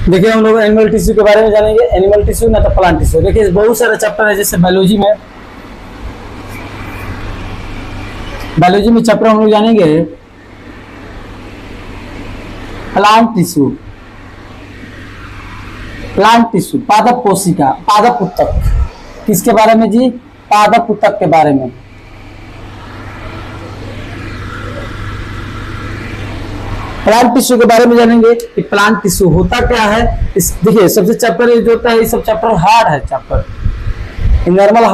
देखिए हम लोग एनिमल टिश्यू के बारे में जानेंगे। एनिमल टिश्यू ना तो प्लांट टिश्यू। देखिए बहुत सारे चैप्टर है, जैसे बायोलॉजी में चैप्टर हम लोग जानेंगे प्लांट टिश्यू। प्लांट टिश्यू पादप कोशिका, पादप उत्तक। किसके बारे में जी? पादप उत्तक के बारे में। प्लांट टिश्यू के बारे में जानेंगे कि प्लांट टिश्यू होता क्या है। इस देखिए सबसे चैप्टर जो होता है, ये सब चैप्टर हार्ड है। चैप्टर नॉर्मल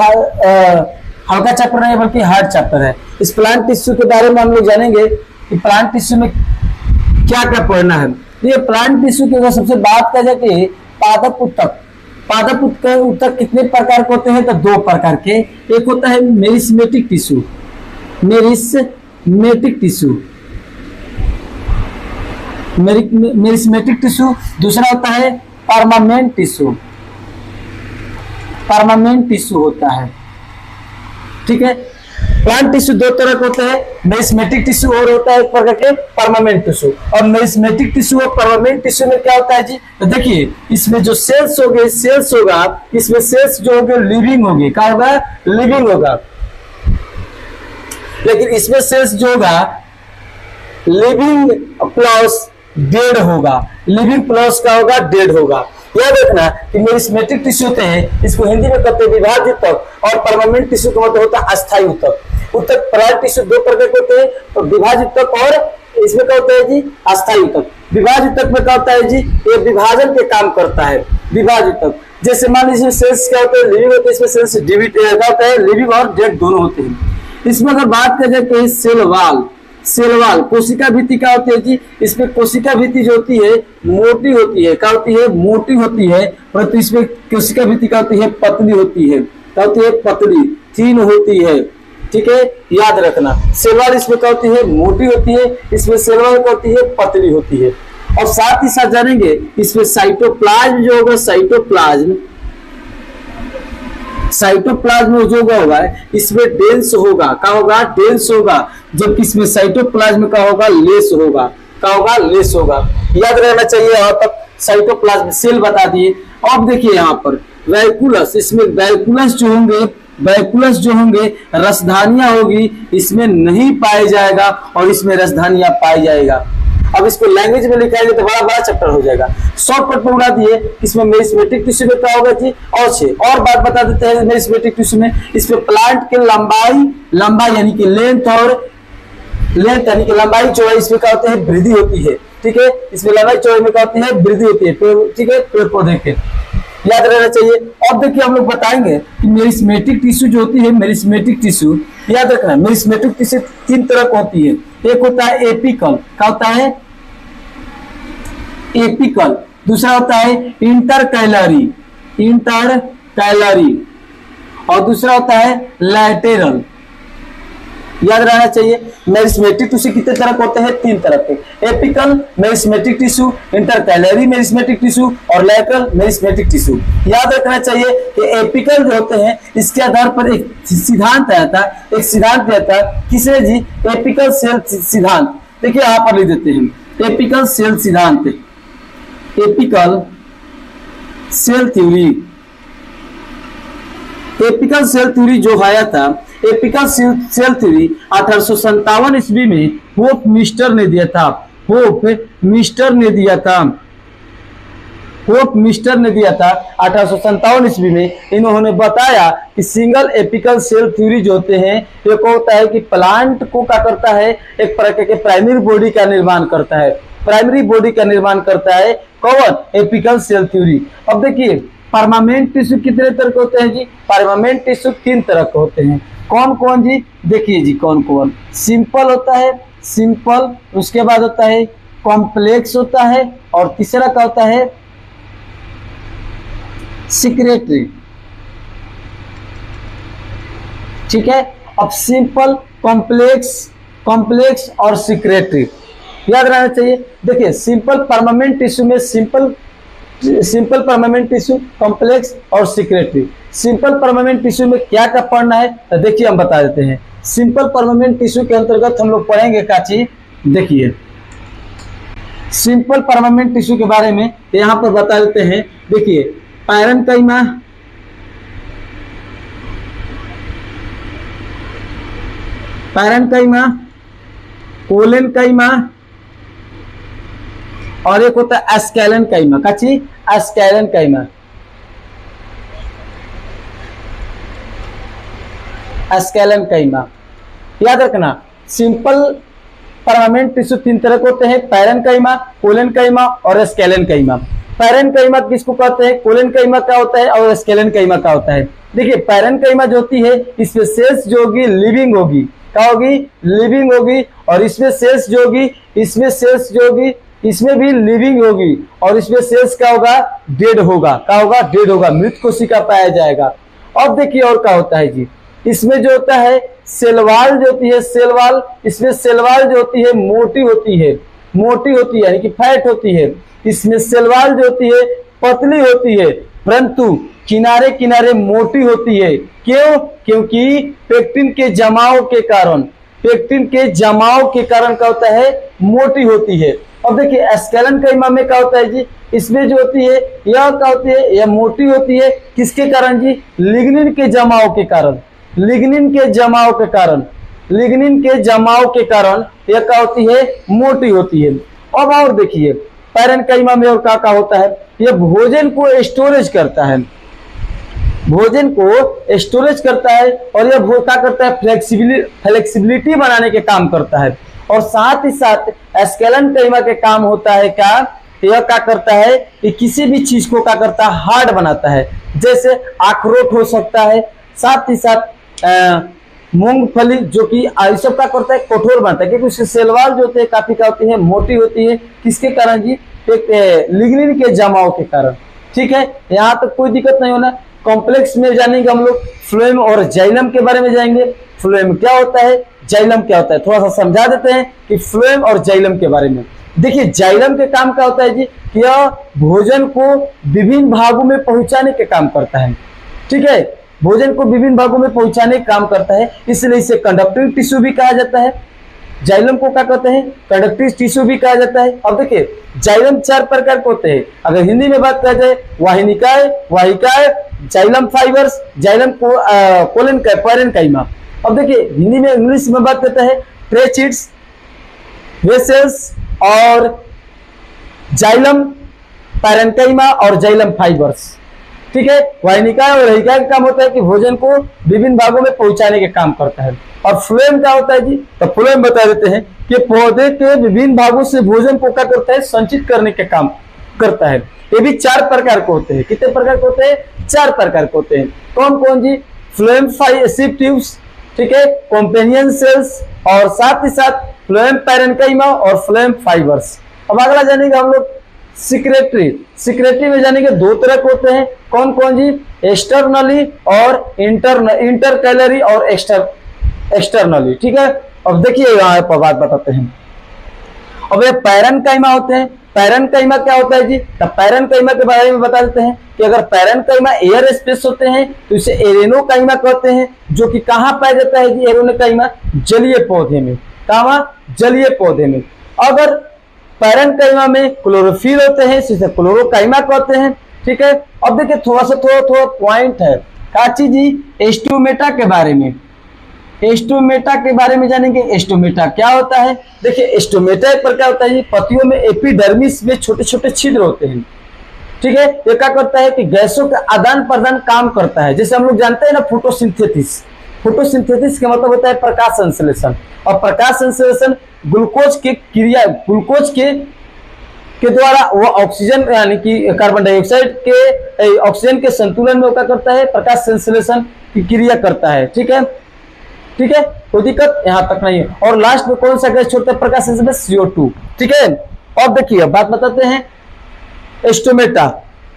हल्का चैप्टर नहीं बल्कि हार्ड चैप्टर है। इस प्लांट टिश्यू के बारे में हम लोग जानेंगे कि प्लांट टिश्यू में क्या क्या पढ़ना है। ये प्लांट टिश्यू की अगर सबसे बात कर जाए कि पादप उत्तक, पादप उत्तक कितने प्रकार के होते हैं? तो दो प्रकार के। एक होता है meristematic tissue, meristematic tissue, meristematic tissue. दूसरा होता है परमानेंट टिश्यू, परमानेंट टिश्यू होता है। ठीक है, प्लांट टिश्यू दो तरह का होता है, मेरिस्मेटिक टिश्यू और होता है एक प्रकार के परमानेंट टिश्यू। और मेरिस्मेटिक टिश्यू और परमानेंट टिश्यू में क्या होता है जी? तो देखिए इसमें जो सेल्स होंगे, सेल्स होगा, इसमें सेल्स जो होंगे लिविंग होंगे। क्या होगा? लिविंग होगा। लेकिन इसमें सेल्स जो होगा लिविंग प्लस डेड होगा। लिविंग प्लस का होगा डेड होगा। याद रखना कि मेरिस्मेटिक टिश्यू होते हैं, इसको हिंदी में कहते हैं विभाजित उत्तक, और परमानेंट टिश्यू का मतलब होता है अस्थायी उत्तक। उत्तक प्लांट टिश्यू दो प्रकार के होते हैं, तो विभाजित उत्तक और इसमें क्या होता है जी? अस्थायी उत्तक। विभाजित उत्तक में क्या होता है जी? ये विभाजन के काम करता है। विभाजित उत्तक जैसे मान लीजिए सेल्स क्या होते हैं? लिविंग होते हैं, इसमें सेल्स क्या होता है? लिविंग और डेड दोनों होते हैं। इसमें अगर बात कर जाए तो सेल वाल, सेल वाल, कोशिका भित्ति क्या होती है जी? इसमें कोशिका भित्ति जो होती है मोटी होती है। क्या होती है? मोटी होती है। परंतु इसमें कोशिका भित्ति क्या होती है? पतली होती है। क्या होती है? पतली, थीन होती है। ठीक है, याद रखना। सेल वाल इसमें क्या होती है? मोटी होती है। इसमें सेल वाल क्या होती है? पतली होती है। और साथ ही साथ जानेंगे इसमें साइटोप्लाज्म जो होगा, साइटोप्लाज्म, साइटोप्लाज्म जो होगा इसमें डेंस होगा। क्या होगा? डेंस होगा। जबकि इसमें साइटोप्लाज्म का होगा लेस होगा। क्या होगा? लेस होगा। याद रहना चाहिए। यहाँ तक साइटोप्लाज्म सेल बता दिए। अब देखिए यहाँ पर वैक्यूलस, इसमें वैक्यूलस जो होंगे, वैक्यूलस जो होंगे रसधानियां होगी, इसमें नहीं पाया जाएगा और इसमें रसधानियां पाई जाएगा। अब इसको लैंग्वेज में लिखाएंगे तो बड़ा बड़ा चैप्टर हो जाएगा। शॉर्टकट में उड़ा दिए। इसमें मेरिस्मेटिक टिश्यू में क्या होगा जी? और बात बता देते हैं मेरिस्मेटिक टिश्यू में। इसमें प्लांट के लंबाई यानी कि लेंथ यानी कि लंबाई चौड़ाई इसमें क्या होते हैं? वृद्धि होती है। ठीक है, इसमें लंबाई चौड़ाई में क्या होती है? वृद्धि होती है। ठीक है, पेड़ पौधे के याद रहना चाहिए। अब देखिए हम लोग बताएंगे कि मेरिस्मेटिक टिश्यू जो होती है, मेरिस्मेटिक टिश्यू याद रखना, मेरिस्मेटिक टिश्यू तीन तरह की होती है। एक होता है एपिकल। क्या होता है? एपिकल। दूसरा होता है इंटरकैलरी, इंटरकैलरी। और दूसरा होता है लैटेरल। याद रहना चाहिए। मेरिस्मेटिक टिश्यू कितने तरह के होते हैं? तीन तरह के। Apical meristematic tissue, intercalary meristematic tissue और लैटरल मेरिस्मेटिक टिश्यू। याद रखना चाहिए कि एपिकल जो होते हैं इसके आधार पर एक सिद्धांत आता है, एक सिद्धांत आता है। किसने जी? एपिकल सेल सिद्धांत। देखिए यहां पर लिख देते हैं एपिकल सेल सिद्धांत, apical cell theory. Apical cell theory जो आया था, एपिकल सेल थ्योरी 1857 ईस्वी में होप मिस्टर ने दिया था। होप मिस्टर ने दिया था 1857 ईस्वी में। इन्होंने बताया कि सिंगल एपिकल सेल थ्योरी जो होते हैं, एक होता है कि प्लांट को क्या करता है? एक प्रकार के प्राइमरी बॉडी का निर्माण करता है। प्राइमरी बॉडी का निर्माण करता है कौन? Apical cell theory. अब देखिए परमानेंट टिश्यू कितने तरह के होते हैं जी? परमानेंट टिश्यू तीन तरह के होते हैं। कौन कौन जी? देखिए जी कौन कौन। सिंपल होता है, सिंपल। उसके बाद होता है कॉम्प्लेक्स होता है, और तीसरा क्या होता है? सिक्रेटरी। ठीक है, अब सिंपल, कॉम्प्लेक्स और सिक्रेटरी याद रहना चाहिए। देखिए सिंपल परमानेंट टिश्यू में सिंपल परमानेंट टिश्यू, कॉम्प्लेक्स और सिक्रेटरी। सिंपल परमानेंट टिश्यू में क्या क्या पढ़ना है तो देखिए हम बता देते हैं। सिंपल परमानेंट टिश्यू के अंतर्गत हम लोग पढ़ेंगे क्या चीज? देखिए सिंपल परमानेंट टिश्यू के बारे में यहाँ पर बता देते हैं। देखिए पैरेन्काइमा, पैरेन्काइमा, कोलेनकाइमा और एक होता है एस्केलेनकाइमा। काची एस्केलेनकाइमा, एस्केलेनकाइमा याद रखना। सिंपल परमानेंट टिश्यू तीन तरह के होते हैं, पैरेन्काइमा, कोलेनकाइमा और एस्केलेनकाइमा। पैरेन्काइमा किसको कहते हैं, कोलेनकाइमा क्या होता है और एस्केलेनकाइमा क्या होता है। देखिए पैरेन्काइमा जो होती है इसमें सेल्स जो होगी लिविंग होगी, क्या होगी, लिविंग होगी। और इसमें सेल्स जो होगी, इसमें सेल्स जो होगी इसमें भी लिविंग होगी। और इसमें सेल्स क्या होगा, डेड होगा। क्या होगा, डेड होगा, मृत कोशिका पाया जाएगा। अब देखिए और क्या होता है जी, इसमें जो होता है सेलवाल जो होती है, सेलवाल, इसमें सेलवाल जो होती है मोटी होती है, मोटी होती है यानी कि फैट होती है। इसमें सेलवाल जो होती है पतली होती है, परंतु किनारे किनारे मोटी होती है। क्यों, क्योंकि पेक्टिन के जमाव के कारण, पेक्टिन के जमाव के कारण क्या होता है, मोटी होती है। अब देखिए एस्केलेनकाइमा में क्या होता है जी, इसमें जो होती है यह क्या होती है, यह मोटी होती है। किसके कारण जी, लिग्निन के जमाव के कारण, लिग्निन के जमाव के कारण, लिग्निन के जमाव के कारण यह क्या होती है, मोटी होती है। अब और देखिए पैरेन्काइमा में और क्या होता है, यह भोजन को स्टोरेज करता है, भोजन को स्टोरेज करता है। और यह क्या करता है, फ्लेक्सिबिलिटी बनाने के काम करता है। और साथ ही साथ एस्केलेनकाइमा के काम होता है क्या, यह क्या करता है कि किसी भी चीज को क्या करता है, हार्ड बनाता है। जैसे अखरोट हो सकता है, साथ ही साथ मूंगफली जो कि सब क्या करता है, कठोर बनता है। क्योंकि उसके सेलवाल जो होते हैं काफी क्या होती है, मोटी होती है। किसके कारण जी, लिग्निन के जमाव के कारण। ठीक है, यहाँ तक कोई दिक्कत नहीं होना। कॉम्प्लेक्स में जानेंगे हम लोग, फ्लोएम और जाइलम के बारे में जाएंगे। फ्लोएम क्या होता है, जाइलम क्या होता है, थोड़ा सा समझा देते हैं कि फ्लोएम और जाइलम के बारे में। देखिए जाइलम के काम क्या होता है जी, यह भोजन को विभिन्न भागों में पहुंचाने के काम करता है। ठीक है, भोजन को विभिन्न भागों में पहुंचाने का काम करता है, इसलिए इसे कंडक्टिव टिश्यू भी कहा जाता है। जाइलम को क्या कहते हैं, कंडक्टिव टिश्यू भी कहा जाता है। अब देखिए जाइलम चार प्रकार के होते हैं। अगर हिंदी में बात किया जाए, वाहिनिकाय, वाहिकाय, जाइलम फाइबर्स, जाइलम कोलेनकाय, पैरेन्काइमा। अब देखिए हिंदी में, इंग्लिश में बात करते हैं ट्रेचिड्स, वेसल्स और जाइलम, पैरेन्काइमा और जाइलम फाइबर्स। ठीक है, वाहिनिकाय और वाहिकाय का काम होता है कि भोजन को विभिन्न भागों में पहुंचाने के काम करता है। और फ्लोएम क्या होता है जी, तो फ्लोएम बता देते हैं कि पौधे के विभिन्न भागों से भोजन को क्या करता है, संचित करने के काम करता है। ये भी चार प्रकार के होते हैं। कितने प्रकार के होते हैं, चार प्रकार के होते हैं। कौन कौन जी, फ्लोएम सिव ट्यूब्स, ठीक है, कॉम्पेनियन सेल्स और साथ ही साथ फ्लोएम पैरेन्काइमा और फ्लोएम फाइबर्स। अब अगला जानेंगे हम लोग सिक्रेटरी। सिक्रेटरी में जानेंगे दो तरह के होते हैं। कौन कौन जी, एक्सटर्नली और इंटरकैलरी और एक्सटर्नली। ठीक है, अब देखिए यहाँ पर बात बताते हैं। अब ये पैरेन्काइमा होते हैं। पैरेन्काइमा क्या होता है जी, तो पैरेन्काइमा के बारे में बता देते हैं कि अगर पैरेन्काइमा एयर स्पेस होते हैं तो इसे एरेनोकाइमा कहते हैं, जो कि कहाँ पाया जाता है जी, एरेनोकाइमा जलीय पौधे में। कहाँ, जलीय पौधे में। अगर पैरेन्काइमा में क्लोरोफिल होते हैं, इसे क्लोरोकाइमा कहते हैं। ठीक है, अब देखिए थोड़ा सा पॉइंट है काची जी, स्टोमेटा के बारे में। स्टोमेटा के बारे में जानेंगे। स्टोमेटा क्या होता है, देखिए स्टोमेटा एक प्रकार होता है जी, पत्तियों में एपिडर्मिस में छोटे छोटे छिद्र होते हैं। ठीक है, ये क्या करता है कि गैसों का आदान प्रदान काम करता है। जैसे हम लोग जानते हैं ना फोटोसिंथेसिस, फोटोसिंथेसिस का मतलब होता है प्रकाश संश्लेषण। और प्रकाश संश्लेषण ग्लूकोज के क्रिया, ग्लूकोज के द्वारा वो ऑक्सीजन यानी कि कार्बन डाइऑक्साइड के ऑक्सीजन के संतुलन में क्या करता है, प्रकाश संश्लेषण की क्रिया करता है। ठीक है, ठीक है, कोई दिक्कत यहाँ तक नहीं है। और लास्ट में कौन सा गैस छोड़ता है प्रकाश संश्लेषण, CO2। ठीक है, अब देखिए बात बताते हैं स्टोमेटा।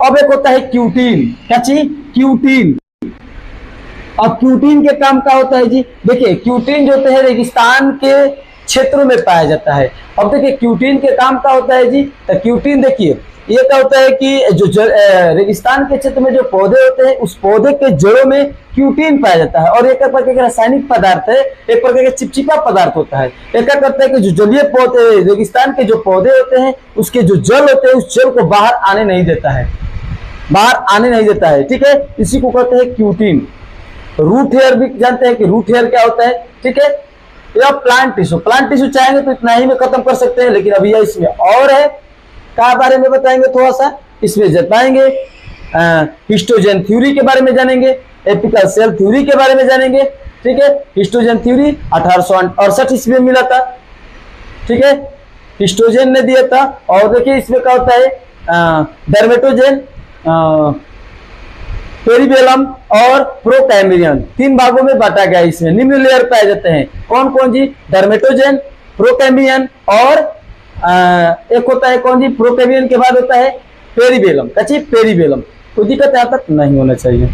अब एक होता है क्यूटीन। क्या चीज, क्यूटीन। अब क्यूटीन के काम क्या होता है जी, देखिए क्यूटीन जो होते हैं रेगिस्तान के क्षेत्रों में पाया जाता है। अब देखिए क्यूटीन के काम क्या होता है जी, तो क्यूटीन देखिए ये क्या होता है कि जो रेगिस्तान के क्षेत्र में जो पौधे होते हैं उस पौधे के जड़ों में क्यूटीन पाया जाता है, और एक प्रकार का रासायनिक पदार्थ है, एक प्रकार का चिपचिपा पदार्थ होता है। एक क्या करता है कि जो जलीय पौधे, रेगिस्तान के जो पौधे होते हैं उसके जो जल होते हैं उस जल को बाहर आने नहीं देता है, बाहर आने नहीं देता है, ठीक है। इसी को कहते हैं क्यूटीन। रूट हेयर भी जानते हैं कि रूट हेयर क्या होता है, ठीक है। या प्लांट टिश्यू, प्लांट टिश्यू चाहेंगे तो इतना ही में खत्म कर सकते हैं, लेकिन अभी इसमें और है, क्या बारे में बताएंगे थोड़ा सा, इसमें जताएंगे हिस्टोजन थ्योरी के बारे में जानेंगे, एपिकल सेल थ्योरी के बारे में जानेंगे, ठीक है। हिस्टोजन थ्योरी 1868 ईस्वी में मिला था, ठीक है, हिस्टोजन ने दिया था। और देखिए इसमें क्या होता है, डर्मेटोजेन, पेरिबेलम और प्रोकैम्बियम, 3 भागों में बांटा गया। इसमें निम्न लेयर पाए जाते हैं, कौन कौन जी, डर्मेटोजेन, प्रोकैम्बियम और एक होता है कौन जी, प्रोकैम्बियम के बाद होता है पेरिबेलम, कच्ची पेरिबेलम। कोई दिक्कत यहाँ तक नहीं होना चाहिए।